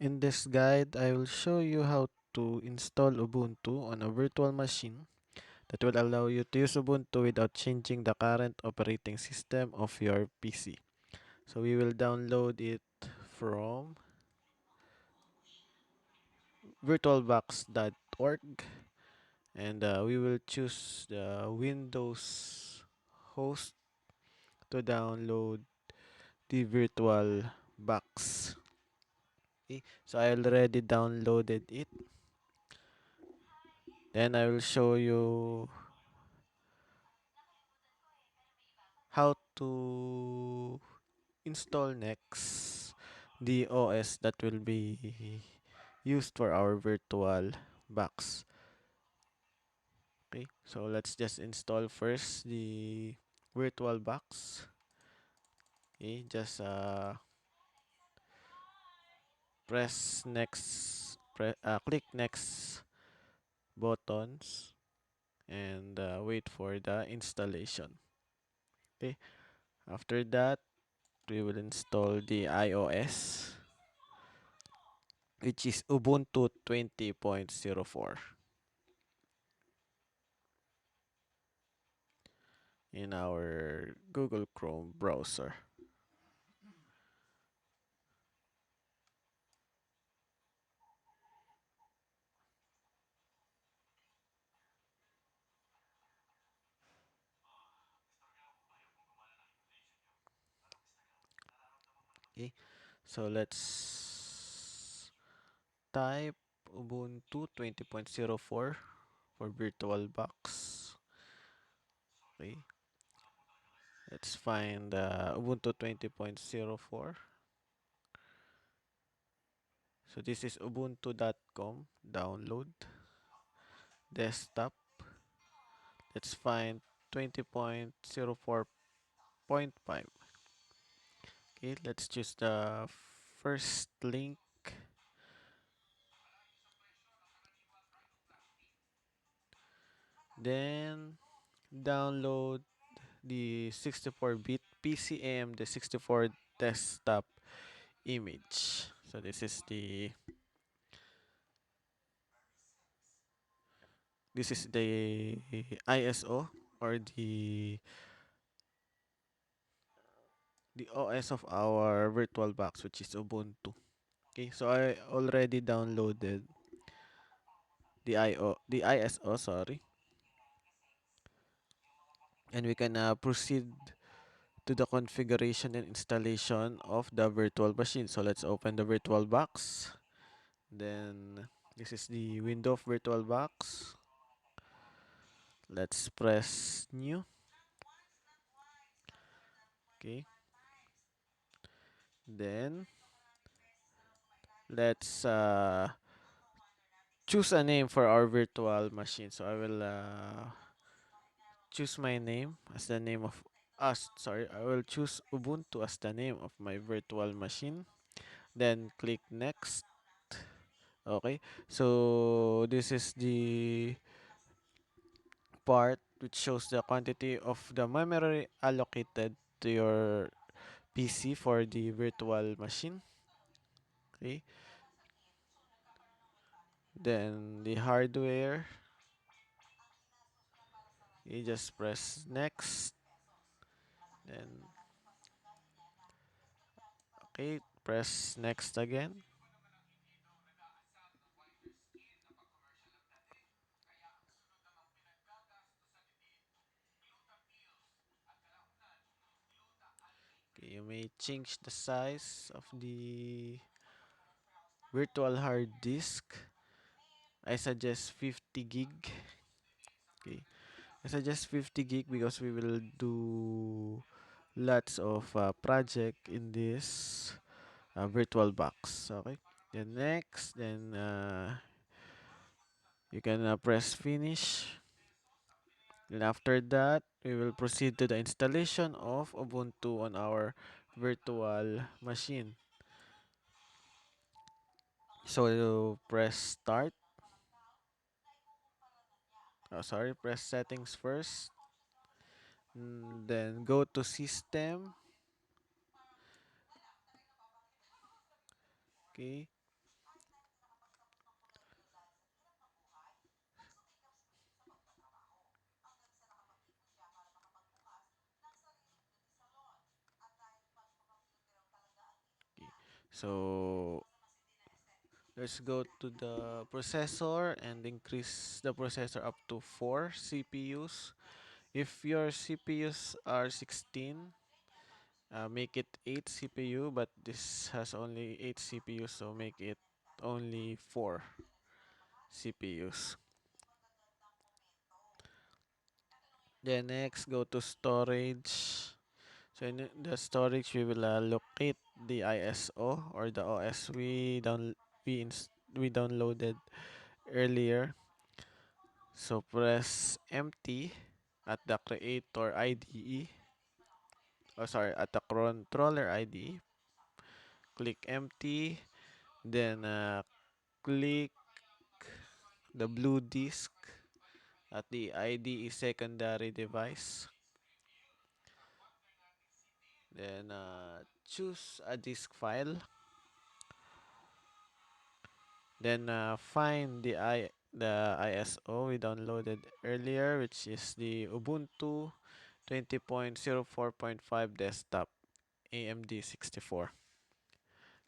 In this guide, I will show you how to install Ubuntu on a virtual machine that will allow you to use Ubuntu without changing the current operating system of your PC. So we will download it from virtualbox.org, and we will choose the Windows host to download the virtual box. Okay, so I already downloaded it. Then I will show you how to install next the OS that will be used for our virtual box. Okay, so let's just install first the virtual box. Okay, just click next buttons and wait for the installation. Okay, after that we will install the iOS, which is Ubuntu 20.04 in our Google Chrome browser. Okay, so let's type Ubuntu 20.04 for VirtualBox. Okay, let's find Ubuntu 20.04. So this is ubuntu.com, download, desktop. Let's find 20.04.5. Okay, let's choose the first link. Then download the 64-bit PCM, the 64 desktop image. So this is the ISO, or the OS of our virtual box, which is Ubuntu. Okay, so I already downloaded the ISO, sorry, and we can proceed to the configuration and installation of the virtual machine. So let's open the virtual box. Then this is the window of virtual box. Let's press new. Okay, then let's choose a name for our virtual machine. So I will choose my name as the name of I will choose Ubuntu as the name of my virtual machine. Then click next. Okay, so this is the part which shows the quantity of the memory allocated to your PC for the virtual machine. Okay, then the hardware, you just press next. Then okay, press next again. Okay, you may change the size of the virtual hard disk. I suggest 50 gig. Okay, I suggest 50 gig because we will do lots of project in this virtual box. Okay, then next, then you can press finish. And after that, we will proceed to the installation of Ubuntu on our virtual machine. So you press start. Oh, sorry, press settings first. Then go to system. Okay. So let's go to the processor and increase the processor up to 4 CPUs. If your CPUs are 16, make it 8 CPU, but this has only 8 CPUs, so make it only 4 CPUs. Then next, go to storage. So in the storage, we will locate the ISO or the OS we downloaded earlier. So press empty at the creator IDE. Oh, sorry, at the controller IDE. Click empty. Then click the blue disk at the IDE secondary device. Then choose a disk file. Then find the ISO we downloaded earlier, which is the Ubuntu 20.04.5 desktop AMD 64.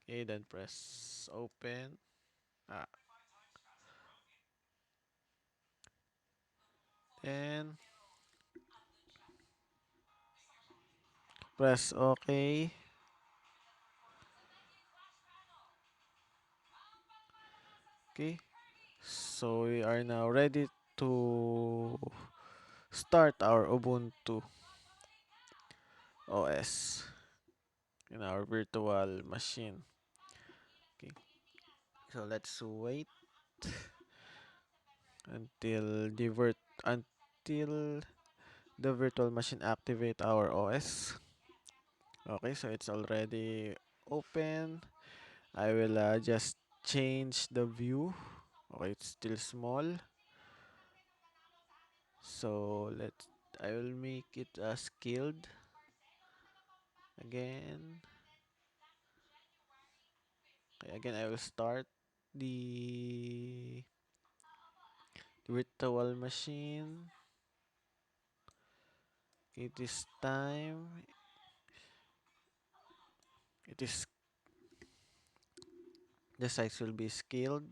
Okay, then press open. Ah, then press OK. Okay, so we are now ready to start our Ubuntu OS in our virtual machine. Okay, so let's wait until until the virtual machine activate our OS. Okay, so it's already open. I will just change the view. Okay, it's still small. So I will make it scaled again. Okay, again, I will start the virtual machine. It is time. It is the size will be scaled.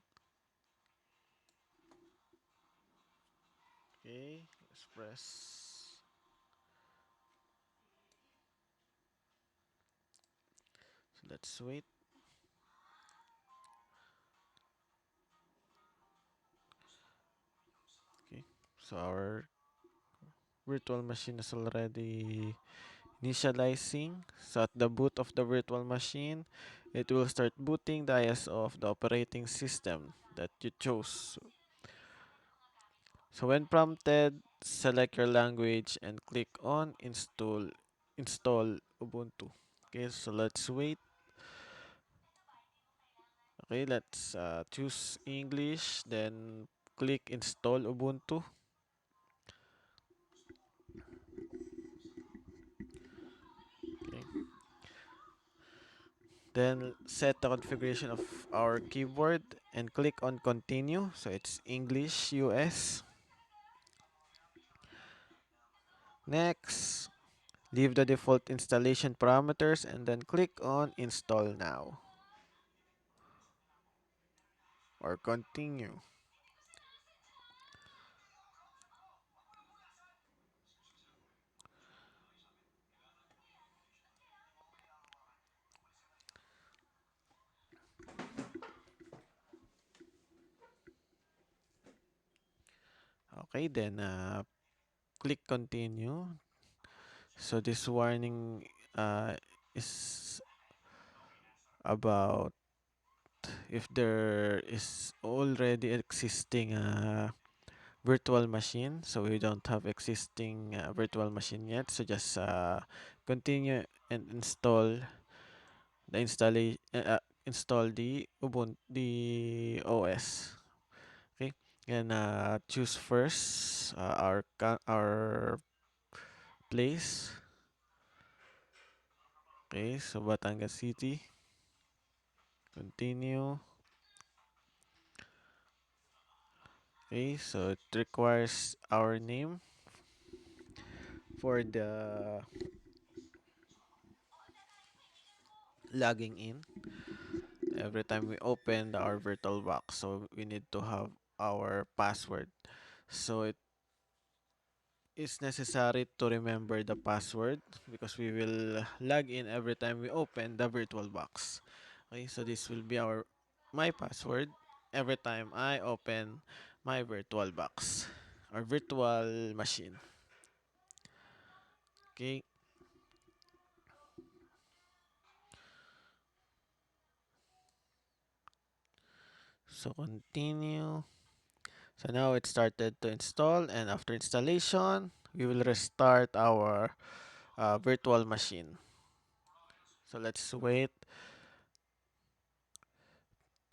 Okay, let's press. So let's wait. Okay, so our virtual machine is already initializing. So at the boot of the virtual machine, it will start booting the ISO of the operating system that you chose. So when prompted, select your language and click on install Ubuntu. Okay, so let's wait. Okay, let's choose English, then click install Ubuntu. Okay. Then set the configuration of our keyboard and click on continue. So it's English US. Next, leave the default installation parameters and then click on install now or continue. Okay, then click continue. So this warning is about if there is already existing virtual machine. So we don't have existing virtual machine yet. So just continue and install the Ubuntu the OS. Okay, and choose first our place. Okay, so Batangas City. Continue. Okay, so it requires our name for the logging in. every time we open our VirtualBox. So we need to have our password. So it is necessary to remember the password because we will log in every time we open the VirtualBox. Okay, so this will be our my password every time I open my VirtualBox or virtual machine. Okay, so continue. So now it started to install, and after installation, we will restart our virtual machine. So let's wait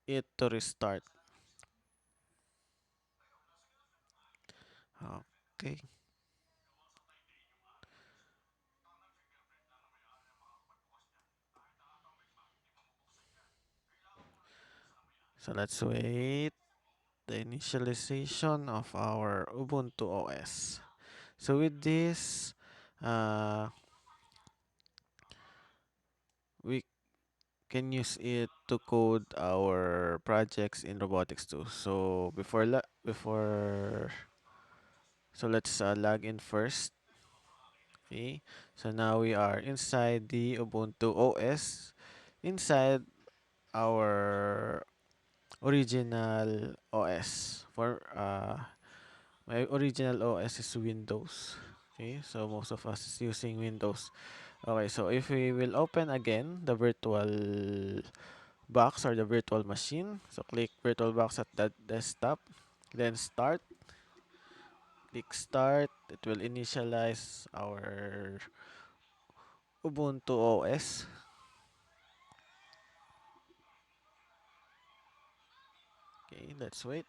it to restart. Okay, so let's wait the initialization of our Ubuntu OS. So with this, uh, we can use it to code our projects in robotics too. So so let's log in first. Okay, so now we are inside the Ubuntu OS, inside our original OS. For my original OS is Windows. Okay, so most of us is using Windows. Okay, so if we will open again the virtual box or the virtual machine, so click virtual box at that desktop, then start. Click start. It will initialize our Ubuntu OS. Okay, let's wait.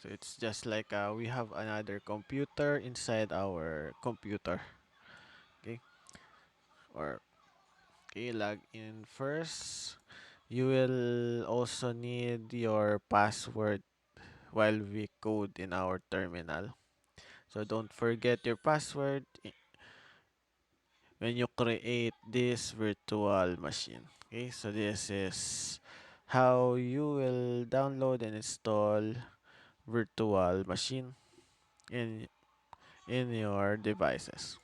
So it's just like we have another computer inside our computer. Okay, or okay, log in first. You will also need your password while we code in our terminal. So don't forget your password when you create this virtual machine. Okay, so this is how you will download and install virtual machine in your devices.